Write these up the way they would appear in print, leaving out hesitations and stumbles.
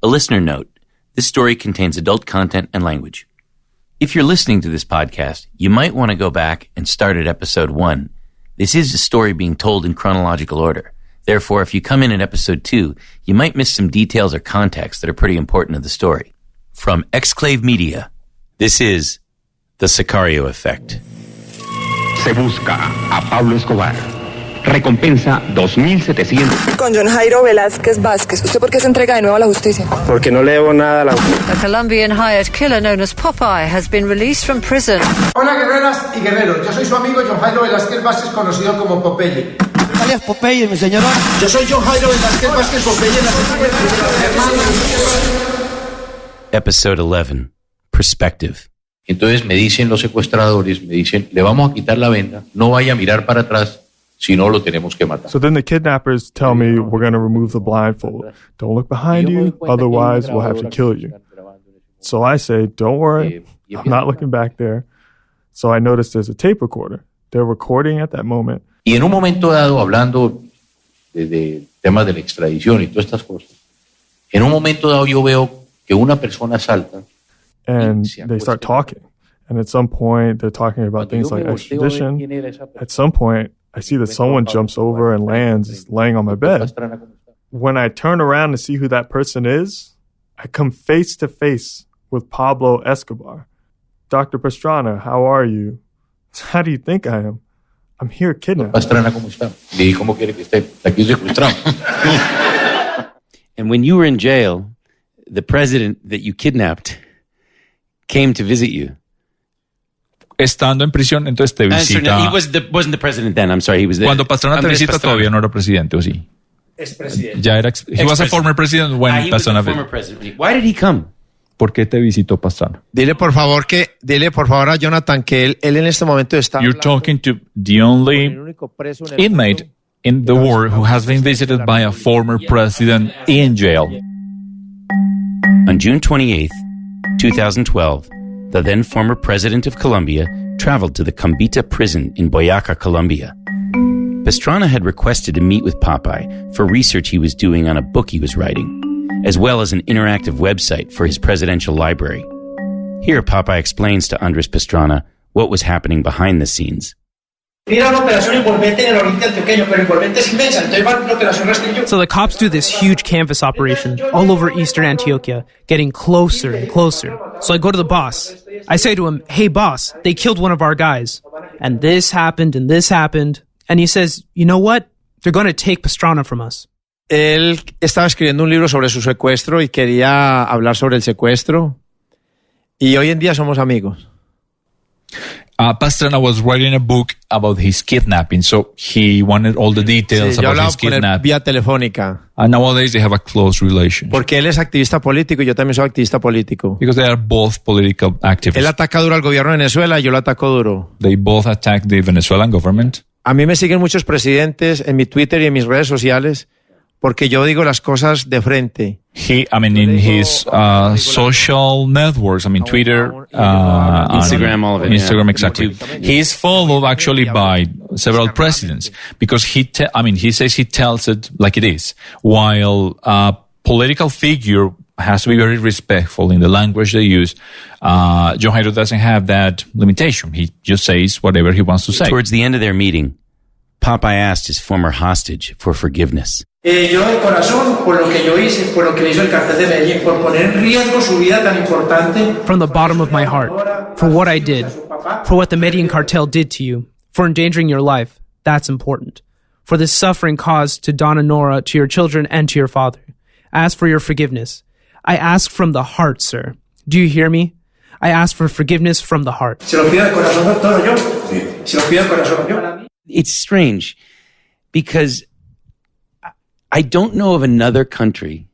A listener note, this story contains adult content and language. If you're listening to this podcast, you might want to go back and start at episode 1. This is a story being told in chronological order. Therefore, if you come in at episode 2, you might miss some details or context that are pretty important to the story. From Exclave Media, this is The Sicario Effect. Se busca a Pablo Escobar. Recompensa 2.700. Con John Jairo Velázquez Vázquez. ¿Usted por qué se entrega de nuevo a la justicia? Porque no le debo nada a la A Colombian hired killer known as Popeye has been released from prison. Hola guerreras y guerreros, yo soy su amigo John Jairo Velázquez Vázquez, conocido como Popeye. Alias Popeye, mi señora. Yo soy John Jairo Velázquez Vázquez Popeye, Episode 11, Perspective. Entonces me dicen los secuestradores, me dicen, le vamos a quitar la venda, no vaya a mirar para atrás, si no lo tenemos que matar. So then the kidnappers tell me we're going to remove the blindfold. Don't look behind you, otherwise we'll have to kill you. So I say, don't worry, I'm not looking back there. So I notice there's a tape recorder. They're recording at that moment. Y en un momento dado, hablando de temas de la extradición y todas estas cosas, en un momento dado yo veo que una persona salta and they start talking. And at some point, they're talking about things like extradition. At some point, I see that someone jumps over and lands laying on my bed. When I turn around to see who that person is, I come face to face with Pablo Escobar. Dr. Pastrana, how are you? How do you think I am? I'm here kidnapped. Pastrana, ¿cómo está? ¿Y cómo quiere que esté? Aquí secuestrado. And when you were in jail, the president that you kidnapped came to visit you. Estando en prisión, entonces te visita. No, he wasn't the president then. I'm sorry, he was there. Cuando Pastrana te visita todavía no era presidente, ¿o sí? Es presidente. Ya era. He was a former president when Pastrana. He was a former president. Why did he come? ¿Por qué te visitó Pastrana? Dile por favor a Jonathan que él en este momento está. You're talking to the only inmate in the world who has been visited by a former president in jail. On June 28th, 2012, the then former president of Colombia traveled to the Cambita prison in Boyacá, Colombia. Pastrana had requested to meet with Popeye for research he was doing on a book he was writing, as well as an interactive website for his presidential library. Here, Popeye explains to Andres Pastrana what was happening behind the scenes. So the cops do this huge canvas operation all over eastern Antioquia, getting closer and closer. So I go to the boss. I say to him, "Hey boss, they killed one of our guys. And this happened and this happened." And he says, "You know what? They're going to take Pastrana from us." Él estaba escribiendo un libro sobre su secuestro y quería hablar sobre el secuestro. Y hoy en día somos amigos. Pastrana was writing a book about his kidnapping, so he wanted all the details about his kidnapping. Vía telefónica. And nowadays they have a close relation. Porque él es activista político y yo también soy activista político. Because they are both political activists. Él ataca duro al gobierno de Venezuela y yo lo ataco duro. They both attack the Venezuelan government. A mí me siguen muchos presidentes en mi Twitter y en mis redes sociales porque yo digo las cosas de frente. In his social networks, Twitter, Instagram, all of it. Instagram, exactly. He's followed actually by several presidents because he says he tells it like it is, while a political figure has to be very respectful in the language they use. John Jairo doesn't have that limitation. He just says whatever he wants to say. Towards the end of their meeting, Popeye asked his former hostage for forgiveness. Yo de corazón, por lo que yo hice, por lo que hizo el cartel de Medellín, por poner en riesgo su vida tan importante. From the bottom of my heart, for what I did, for what the Medellín cartel did to you, for endangering your life, that's important. For the suffering caused to Donna Nora, to your children, and to your father. I ask for your forgiveness. I ask from the heart, sir. Do you hear me? I ask for forgiveness from the heart. Se lo pido de corazón, doctor, yo. Se lo pido de corazón, yo. It's strange because I don't know of another country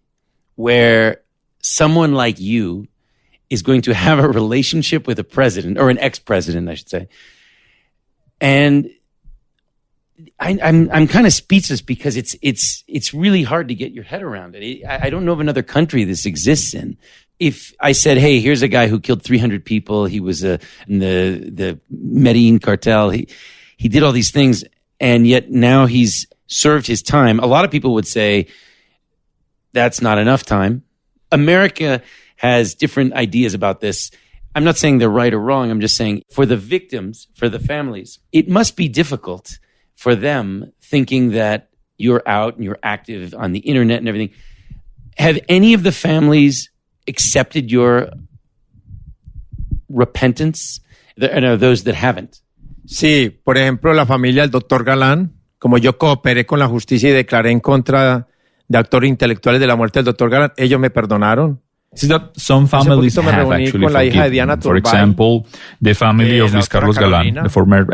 where someone like you is going to have a relationship with a president, or an ex-president, I should say. And I'm kind of speechless because it's really hard to get your head around it. I don't know of another country this exists in. If I said, hey, here's a guy who killed 300 people, he was in the Medellin cartel, he did all these things, and yet now he's served his time. A lot of people would say that's not enough time. America has different ideas about this. I'm not saying they're right or wrong. I'm just saying for the victims, for the families, it must be difficult for them thinking that you're out and you're active on the internet and everything. Have any of the families accepted your repentance? And are those that haven't? Sí, por ejemplo, la familia del doctor Galán, como yo cooperé con la justicia y declaré en contra de actores intelectuales de la muerte del doctor Galán, ellos me perdonaron. See that some families have actually forgiven. For example, the family of Luis Carlos Galán, the former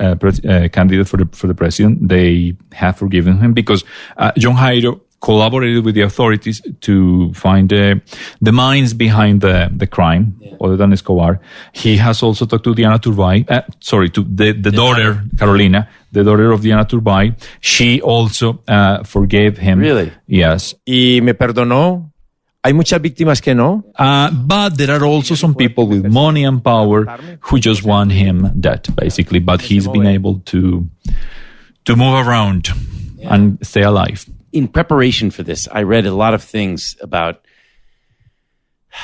candidate for the president, they have forgiven him because John Jairo collaborated with the authorities to find the minds behind the crime, other than Escobar. He has also talked to Diana Turbay, to the daughter, Carolina, the daughter of Diana Turbay. She also forgave him. Really? Yes. Y me perdonó. Hay muchas víctimas que no. But there are also some people with money and power who just want him dead, basically. But he's been able to move around and stay alive. In preparation for this, I read a lot of things about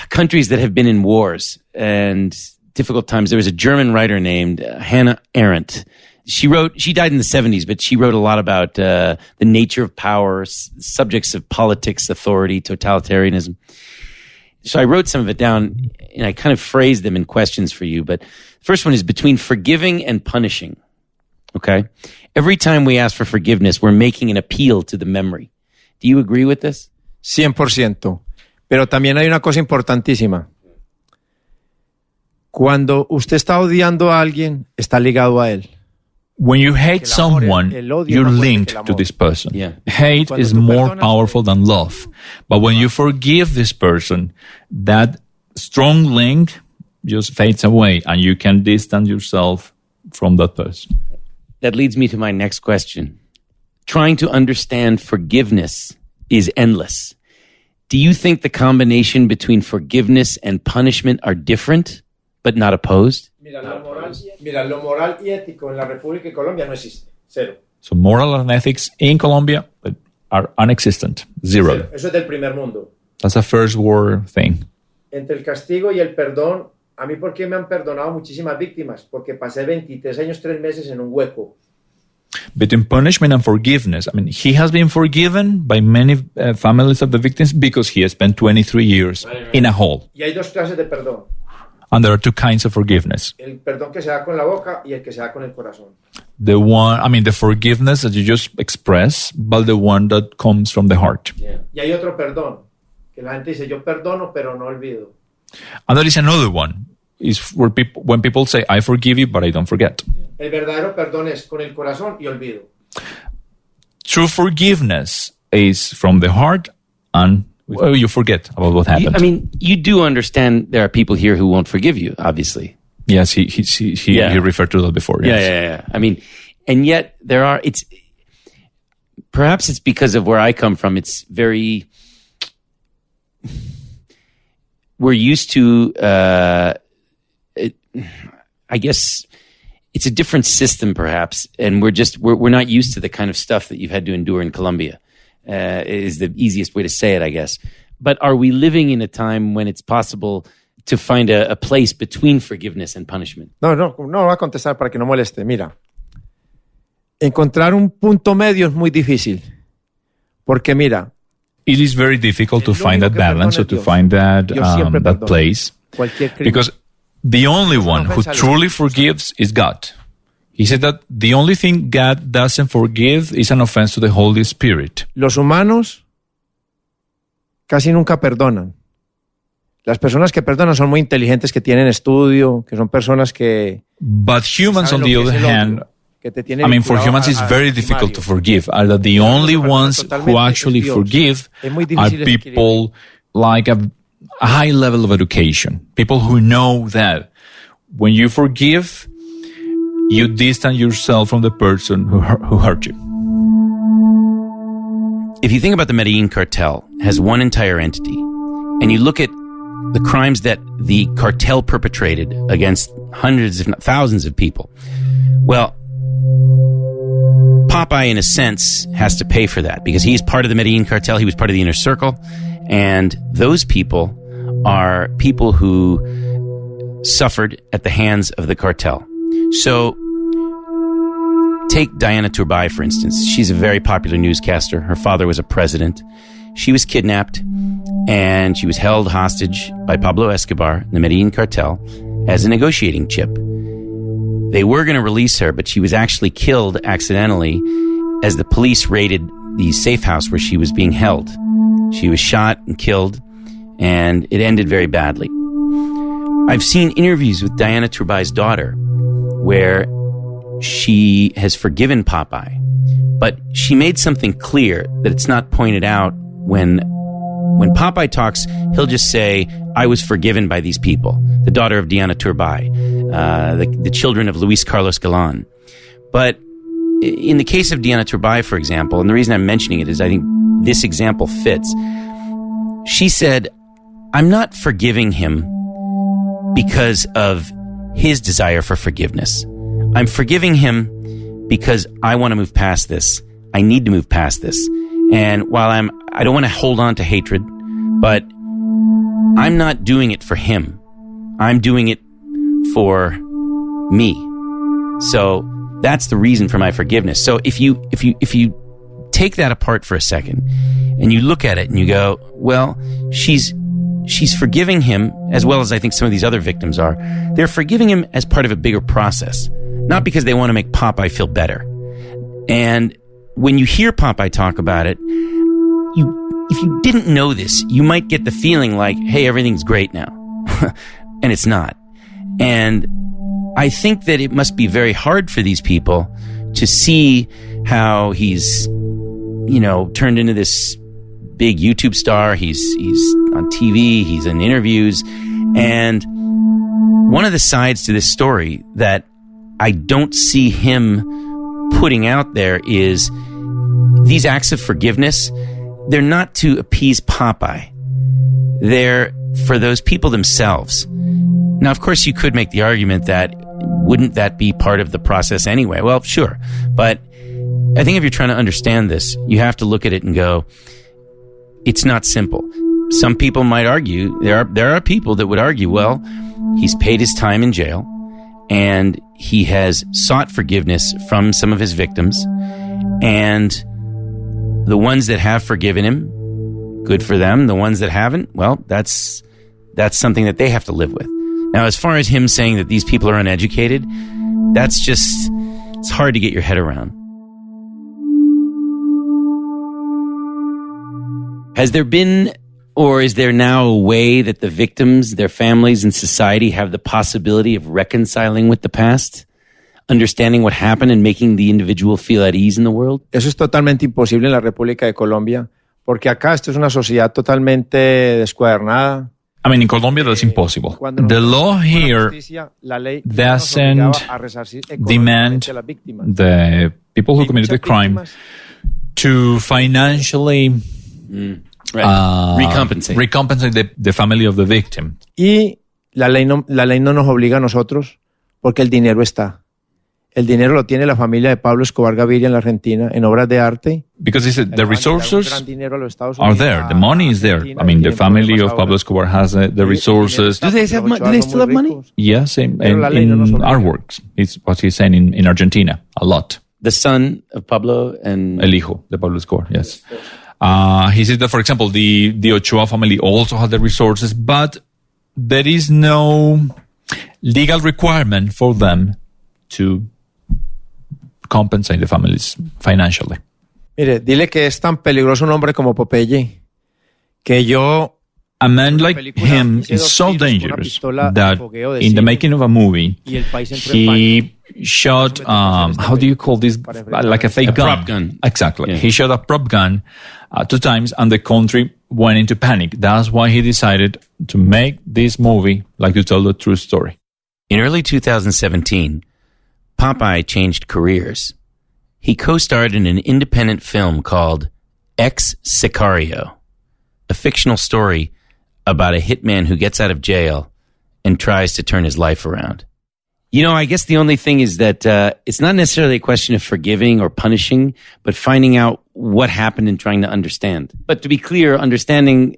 countries that have been in wars and difficult times. There was a German writer named Hannah Arendt. She died in the 70s, but she wrote a lot about the nature of power, subjects of politics, authority, totalitarianism. So I wrote some of it down, and I kind of phrased them in questions for you. But the first one is between forgiving and punishing. Okay? Every time we ask for forgiveness, we're making an appeal to the memory. Do you agree with this? 100%. Pero también hay una cosa importantísima. Cuando usted está odiando a alguien, está ligado a él. When you hate someone, you're linked to this person. Yeah. Hate is more powerful than love. But when you forgive this person, that strong link just fades away and you can distance yourself from that person. That leads me to my next question. Trying to understand forgiveness is endless. Do you think the combination between forgiveness and punishment are different, but not opposed? Mira, lo moral y ético en la República de Colombia no existe. Cero. So moral and ethics in Colombia are non-existent. Zero. Eso es del primer mundo. That's a first world thing. Entre el castigo y el perdón, a mí, ¿por qué me han perdonado muchísimas víctimas? Porque pasé 23 años, 3 meses en un hueco. Between punishment and forgiveness, I mean, he has been forgiven by many families of the victims because he has spent 23 years in a hole. Y hay dos clases de perdón. And there are two kinds of forgiveness. El perdón que se da con la boca y el que se da con el corazón. The forgiveness that you just express, but the one that comes from the heart. Yeah. Y hay otro perdón, que la gente dice, yo perdono, pero no olvido. And there is another one, is where when people say, I forgive you, but I don't forget. El verdadero perdón es con el corazón y olvido. True forgiveness is from the heart and you forget about what happened. You do understand there are people here who won't forgive you, obviously. Yes, he referred to that before. Yes. Yeah. And yet perhaps it's because of where I come from. It's very, we're used to, I guess it's a different system perhaps. And we're not used to the kind of stuff that you've had to endure in Colombia. Is the easiest way to say it, I guess. But are we living in a time when it's possible to find a place between forgiveness and punishment? No voy a contestar para que no moleste. Mira, encontrar un punto medio es muy difícil. Porque mira, it is very difficult to find that balance or to find that place. Because the only one who truly forgives is God. He said that the only thing God doesn't forgive is an offense to the Holy Spirit. Los humanos casi nunca perdonan. Las personas que perdonan son muy inteligentes, que tienen estudio, que son personas que... But humans, on the other hand, for humans it's very difficult to forgive. Are that the only ones who actually forgive are people like a high level of education. People who know that when you forgive, you distance yourself from the person who hurt you. If you think about the Medellin cartel as one entire entity, and you look at the crimes that the cartel perpetrated against hundreds, if not thousands of people, well, Popeye, in a sense, has to pay for that because he's part of the Medellin cartel. He was part of the inner circle, and those people are people who suffered at the hands of the cartel. So, take Diana Turbay, for instance. She's a very popular newscaster. Her father was a president. She was kidnapped, and she was held hostage by Pablo Escobar, the Medellin cartel, as a negotiating chip. They were going to release her, but she was actually killed accidentally as the police raided the safe house where she was being held. She was shot and killed, and it ended very badly. I've seen interviews with Diana Turbay's daughter where she has forgiven Popeye, but she made something clear that it's not pointed out. When Popeye talks, he'll just say, I was forgiven by these people, the daughter of Diana Turbay, the children of Luis Carlos Galan. But in the case of Diana Turbay, for example, and the reason I'm mentioning it is I think this example fits, she said, I'm not forgiving him because of his desire for forgiveness. I'm forgiving him because I want to move past this. I need to move past this. And while I don't want to hold on to hatred, but I'm not doing it for him. I'm doing it for me. So that's the reason for my forgiveness. So if you take that apart for a second and you look at it and you go, well, she's forgiving him as well as I think some of these other victims are. They're forgiving him as part of a bigger process, not because they want to make Popeye feel better. And when you hear Popeye talk about it, if you didn't know this, you might get the feeling like, hey, everything's great now. And it's not. And I think that it must be very hard for these people to see how he's, turned into this big YouTube star. He's on TV, he's in interviews. And one of the sides to this story that I don't see him putting out there is these acts of forgiveness. They're not to appease Popeye. They're for those people themselves. Now, of course, you could make the argument that wouldn't that be part of the process anyway? Well, sure. But I think if you're trying to understand this, you have to look at it and go, it's not simple. Some people might argue, there are people that would argue, well, he's paid his time in jail and he has sought forgiveness from some of his victims, and the ones that have forgiven him, good for them. The ones that haven't, well, that's something that they have to live with. Now, as far as him saying that these people are uneducated, it's hard to get your head around. Has there been, or is there now a way that the victims, their families, and society have the possibility of reconciling with the past? Understanding what happened and making the individual feel at ease in the world? Eso es totalmente imposible en la República de Colombia, porque acá esto es una sociedad totalmente descuadernada. I mean, in Colombia, that's impossible. The law here doesn't demand the people who committed the crime to financially recompensate the family of the victim. Y la ley no nos obliga a nosotros porque el dinero está. El dinero lo tiene la familia de Pablo Escobar Gaviria en la Argentina en obras de arte. Because the resources are there. The money is there. I mean, the family of Pablo Escobar has the resources. Do they still have money? Yes, in artworks. It's what he's saying in Argentina, a lot. The son of Pablo and... El hijo de Pablo Escobar, yes. He said that, for example, the Ochoa family also had the resources, but there is no legal requirement for them to compensate the families financially. Mire, dile que es tan peligroso un hombre como Popeye que yo... A man like him is so dangerous that in the making of a movie, he shot, how do you call this? Like a fake gun. A prop gun. Exactly. Yeah. He shot a prop gun 2 times and the country went into panic. That's why he decided to make this movie, like to tell the true story. In early 2017, Popeye changed careers. He co-starred in an independent film called Ex Sicario, a fictional story about a hitman who gets out of jail and tries to turn his life around. I guess the only thing is that it's not necessarily a question of forgiving or punishing, but finding out what happened and trying to understand. But to be clear, understanding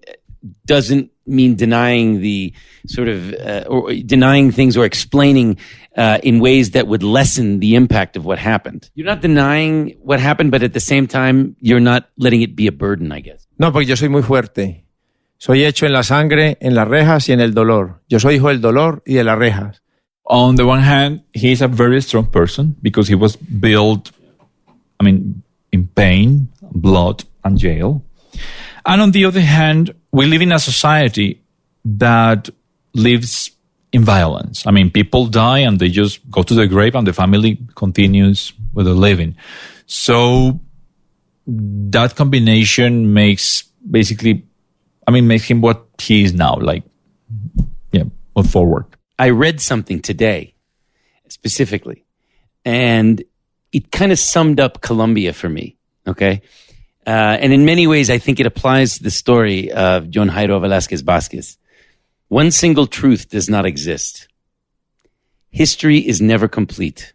doesn't mean denying the sort of, or denying things or explaining in ways that would lessen the impact of what happened. You're not denying what happened, but at the same time, you're not letting it be a burden, I guess. No, porque yo soy muy fuerte. Soy hecho en la sangre, en las rejas y en el dolor. Yo soy hijo del dolor y de las rejas. On the one hand, he's a very strong person because he was built, in pain, blood, and jail. And on the other hand, we live in a society that lives in violence. People die and they just go to the grave and the family continues with their living. So that combination makes him what he is now, move forward. I read something today, specifically, and it kind of summed up Colombia for me, okay? And in many ways, I think it applies to the story of John Jairo Velázquez Vázquez. One single truth does not exist. History is never complete.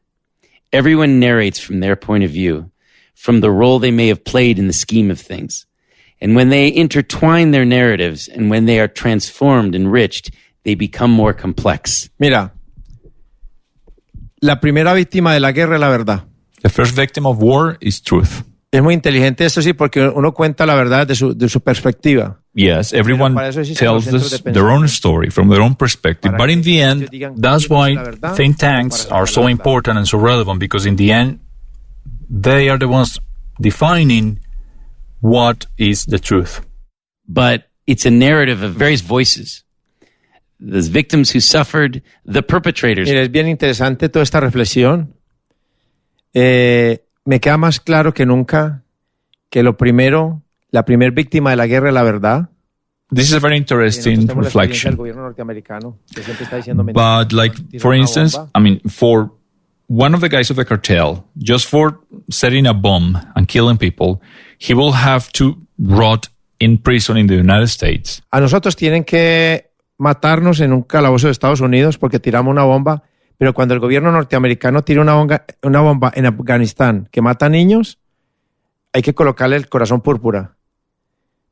Everyone narrates from their point of view, from the role they may have played in the scheme of things. And when they intertwine their narratives and when they are transformed, enriched, they become more complex. Mira, la primera víctima de la guerra es la verdad. The first victim of war is truth. Es muy inteligente esto, sí, porque uno cuenta la verdad de su perspectiva. Yes, everyone tells their own story from their own perspective. But in the end, that's why think tanks are so important and so relevant, because in the end, they are the ones defining what is the truth. But it's a narrative of various voices. The victims who suffered, the perpetrators. Mira, es bien interesante toda esta reflexión. Me queda más claro que nunca que la primer víctima de la guerra es la verdad. This is a very interesting reflection. But for instance, for one of the guys of the cartel, just for setting a bomb and killing people, he will have to rot in prison in the United States. A nosotros tienen que matarnos en un calabozo de Estados Unidos porque tiramos una bomba, pero cuando el gobierno norteamericano tira una bomba en Afganistán que mata niños, hay que colocarle el corazón púrpura.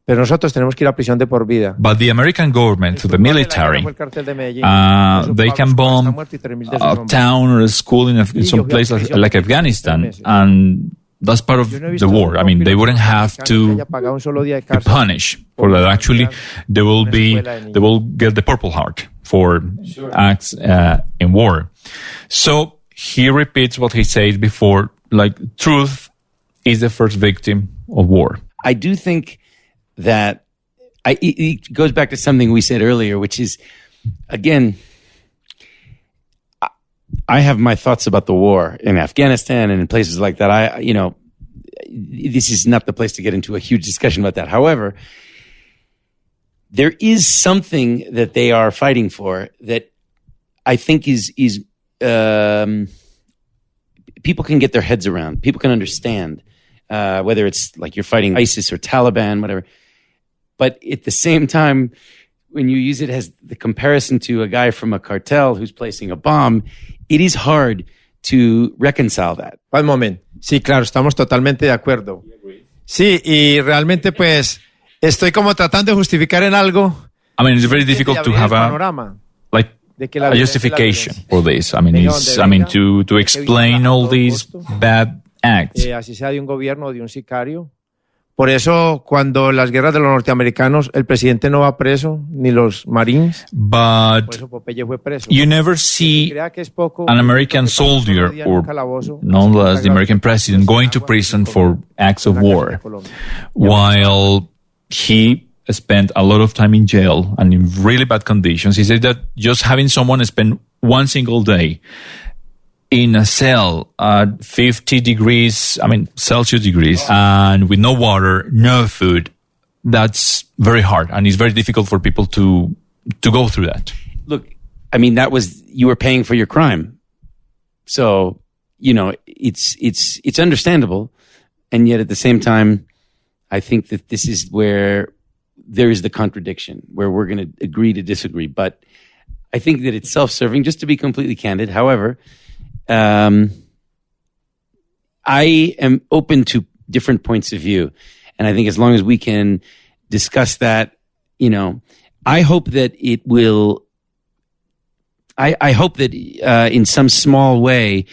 Pero nosotros tenemos que ir a prisión de por vida. But the American government, the military, they can bomb a town or a school in some place like Afghanistan, and that's part of the war. They wouldn't have to be punished for that. Actually, they will get the Purple Heart for acts in war. So he repeats what he said before, truth is the first victim of war. I do think that it goes back to something we said earlier, which is, again, I have my thoughts about the war in Afghanistan and in places like that. This is not the place to get into a huge discussion about that. However, there is something that they are fighting for that I think is people can get their heads around. People can understand, whether it's like you're fighting ISIS or Taliban, whatever. But at the same time, when you use it as the comparison to a guy from a cartel who's placing a bomb, it is hard to reconcile that. Un momento. Sí, claro, estamos totalmente de acuerdo. Sí, y realmente pues estoy como tratando de justificar en algo. It's very difficult to have a justification for this. To explain all these bad acts. Así sea de un gobierno o de un sicario. Por eso, cuando las guerras de los norteamericanos, el presidente no va preso, ni los marines. But por eso Popeye fue preso. You never see an American soldier, or nonetheless the American president, going to prison for acts of war, while he spent a lot of time in jail and in really bad conditions. He said that just having someone spend one single day in a cell at 50 degrees, Celsius degrees, and with no water, no food, that's very hard. And it's very difficult for people to go through that. Look, that was, you were paying for your crime. So, it's understandable. And yet at the same time, I think that this is where there is the contradiction, where we're going to agree to disagree. But I think that it's self-serving, just to be completely candid. However, I am open to different points of view. And I think as long as we can discuss that, I hope that it will. I hope that in some small way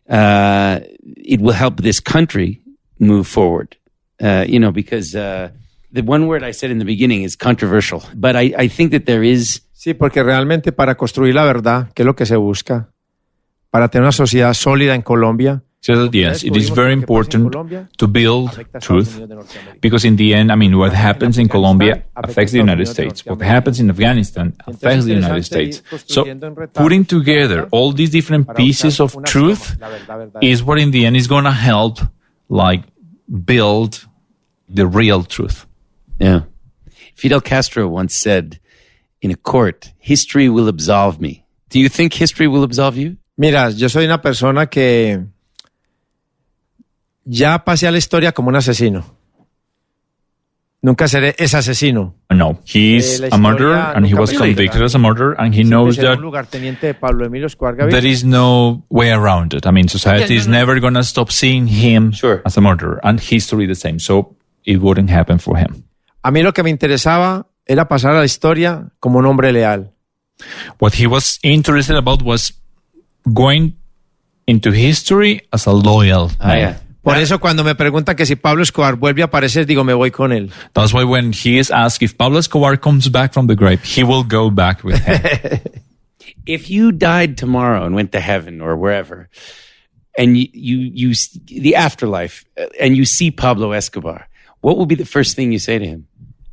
it will help this country move forward. Because the one word I said in the beginning is controversial, but I think that there is. Sí, porque realmente para construir la verdad, que es lo que se busca, para tener una sociedad sólida en Colombia. So yes, it is very important to build truth, because in the end, what happens in Colombia affects the United States. What happens in Afghanistan affects the United States. So putting together all these different pieces of truth is what in the end is going to help, build the real truth. Yeah. Fidel Castro once said in a court, history will absolve me. Do you think history will absolve you? Mira, yo soy una persona que ya pasé a la historia como un asesino. Nunca seré ese asesino. No, he's a murderer and he was convicted as a murderer, and he knows that there is no way around it. Society is never going to stop seeing him as a murderer, and history the same. So it wouldn't happen for him. A mí lo que me interesaba era pasar a la historia como un hombre leal. What he was interested about was going into history as a loyal man. Yeah. Por eso cuando me preguntan que si Pablo Escobar vuelve a aparecer, digo, me voy con él. That's why when he is asked if Pablo Escobar comes back from the grave, he will go back with him. If you died tomorrow and went to heaven or wherever, and you the afterlife, and you see Pablo Escobar, what will be the first thing you say to him?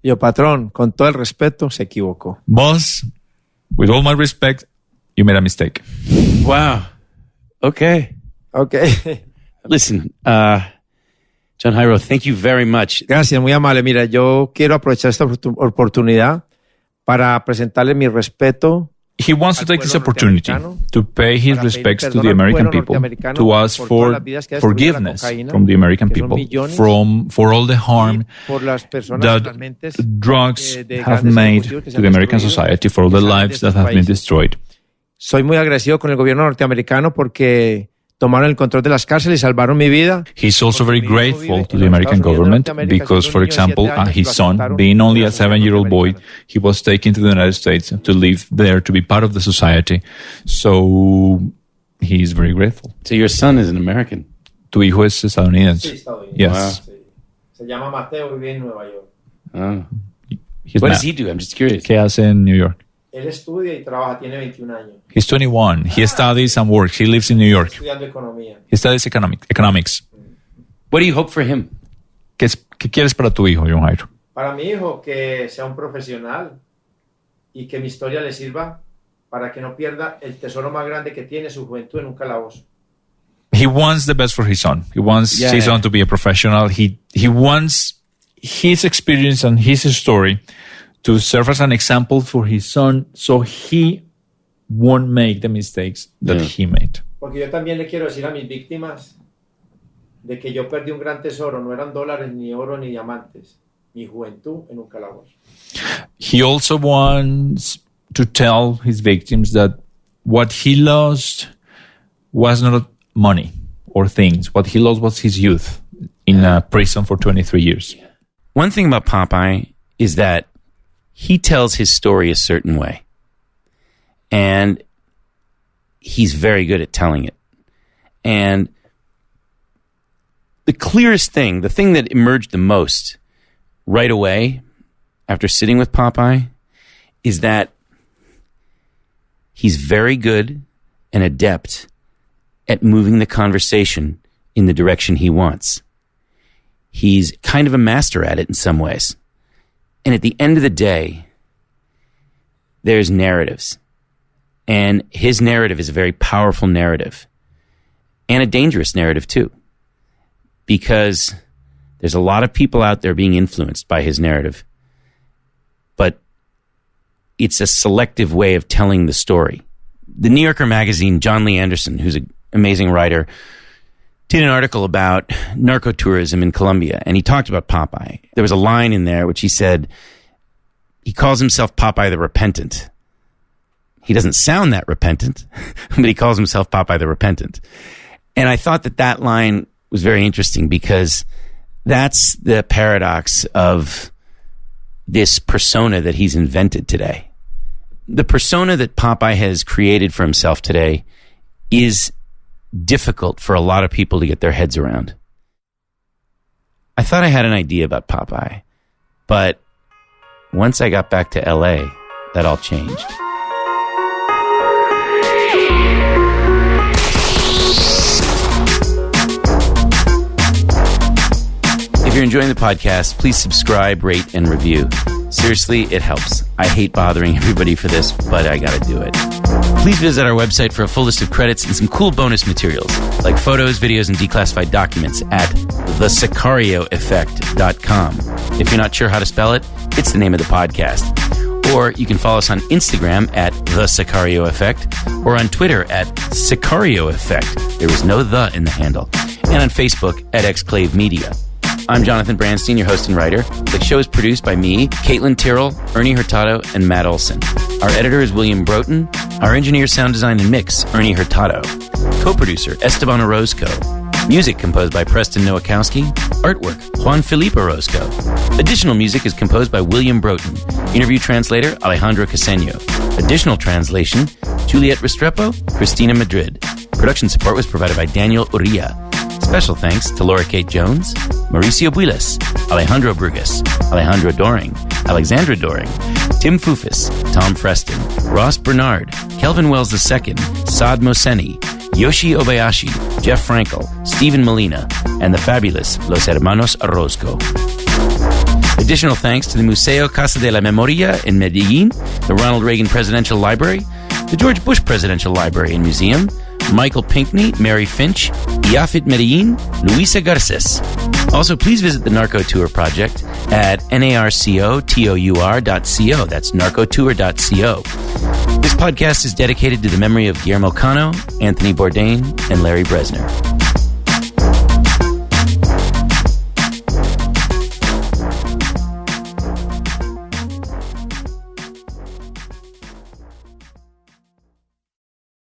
Yo, patrón, con todo el respeto, se equivocó. Boss, with all my respect, you made a mistake. Wow. Okay. Listen, John Jairo, thank you very much. Gracias, muy amable. Mira, yo quiero aprovechar esta oportunidad para presentarle mi respeto. He wants to take this opportunity to pay his respects to the American people, to ask for forgiveness from the American people for all the harm that drugs have made to the American society, for all the lives that have been destroyed. Soy muy agradecido con el gobierno norteamericano porque tomaron el control de las cárceles y salvaron mi vida. He's also very grateful to the American government because, for example, his son, being only a 7-year-old boy, he was taken to the United States to live there, to be part of the society. So he's very grateful. So your son is an American? Tu hijo es estadounidense. Sí, estadounidense. Yes. Sí. Se llama Mateo y vive en Nueva York. Oh. What does he do? I'm just curious. ¿Qué hace en New York? Él estudia y trabaja, tiene 21 años. He's 21. He studies and works. He lives in New York. Estudiando economía. He studies economics. What do you hope for him? ¿Qué quieres para tu hijo, John Jairo? Para mi hijo, que sea un profesional y que mi historia le sirva para que no pierda el tesoro más grande que tiene, su juventud, en un calabozo. He wants the best for his son. He wants his son to be a professional. He wants his experience and his story to serve as an example for his son, so he won't make the mistakes that he made. Porque yo también le quiero decir a mis víctimas de que yo perdí un gran tesoro, no eran dólares, ni oro, ni diamantes, mi juventud en un calabozo. He also wants to tell his victims that what he lost was not money or things. What he lost was his youth in a prison for 23 years. One thing about Popeye is that he tells his story a certain way. And he's very good at telling it. And the clearest thing, the thing that emerged the most right away after sitting with Popeye, is that he's very good and adept at moving the conversation in the direction he wants. He's kind of a master at it in some ways. And at the end of the day, there's narratives. And his narrative is a very powerful narrative. And a dangerous narrative, too. Because there's a lot of people out there being influenced by his narrative. But it's a selective way of telling the story. The New Yorker magazine, John Lee Anderson, who's an amazing writer, did an article about narcotourism in Colombia, and he talked about Popeye. There was a line in there which he said, he calls himself Popeye the Repentant. He doesn't sound that repentant, but he calls himself Popeye the Repentant. And I thought that line was very interesting because that's the paradox of this persona that he's invented today. The persona that Popeye has created for himself today is difficult for a lot of people to get their heads around. I thought I had an idea about Popeye, but once I got back to LA, that all changed. If you're enjoying the podcast, please subscribe, rate, and review. Seriously, it helps. I hate bothering everybody for this, but I gotta do it. Please visit our website for a full list of credits and some cool bonus materials, like photos, videos, and declassified documents at thesicarioeffect.com. If you're not sure how to spell it, it's the name of the podcast. Or you can follow us on Instagram at The Sicario Effect, or on Twitter at Sicario Effect. There is no the in the handle. And on Facebook at Exclave Media. I'm Jonathan Branstein, your host and writer. The show is produced by me, Caitlin Tyrrell, Ernie Hurtado, and Matt Olson. Our editor is William Broughton. Our engineer, sound design, and mix, Ernie Hurtado. Co-producer, Esteban Orozco. Music composed by Preston Nowakowski. Artwork, Juan Felipe Orozco. Additional music is composed by William Broughton. Interview translator, Alejandro Caseño. Additional translation, Juliet Restrepo, Christina Madrid. Production support was provided by Daniel Uria. Special thanks to Laura Kate Jones, Mauricio Builes, Alejandro Brugas, Alejandro Doring, Alexandra Doring, Tim Fufus, Tom Freston, Ross Bernard, Kelvin Wells II, Saad Mohseni, Yoshi Obayashi, Jeff Frankel, Stephen Molina, and the fabulous Los Hermanos Orozco. Additional thanks to the Museo Casa de la Memoria in Medellin, the Ronald Reagan Presidential Library, the George Bush Presidential Library and Museum, Michael Pinckney, Mary Finch, Iafit Medellin, Luisa Garces. Also, please visit the Narco Tour project at narcotour.co. That's narcotour.co. This podcast is dedicated to the memory of Guillermo Cano, Anthony Bourdain, and Larry Bresner.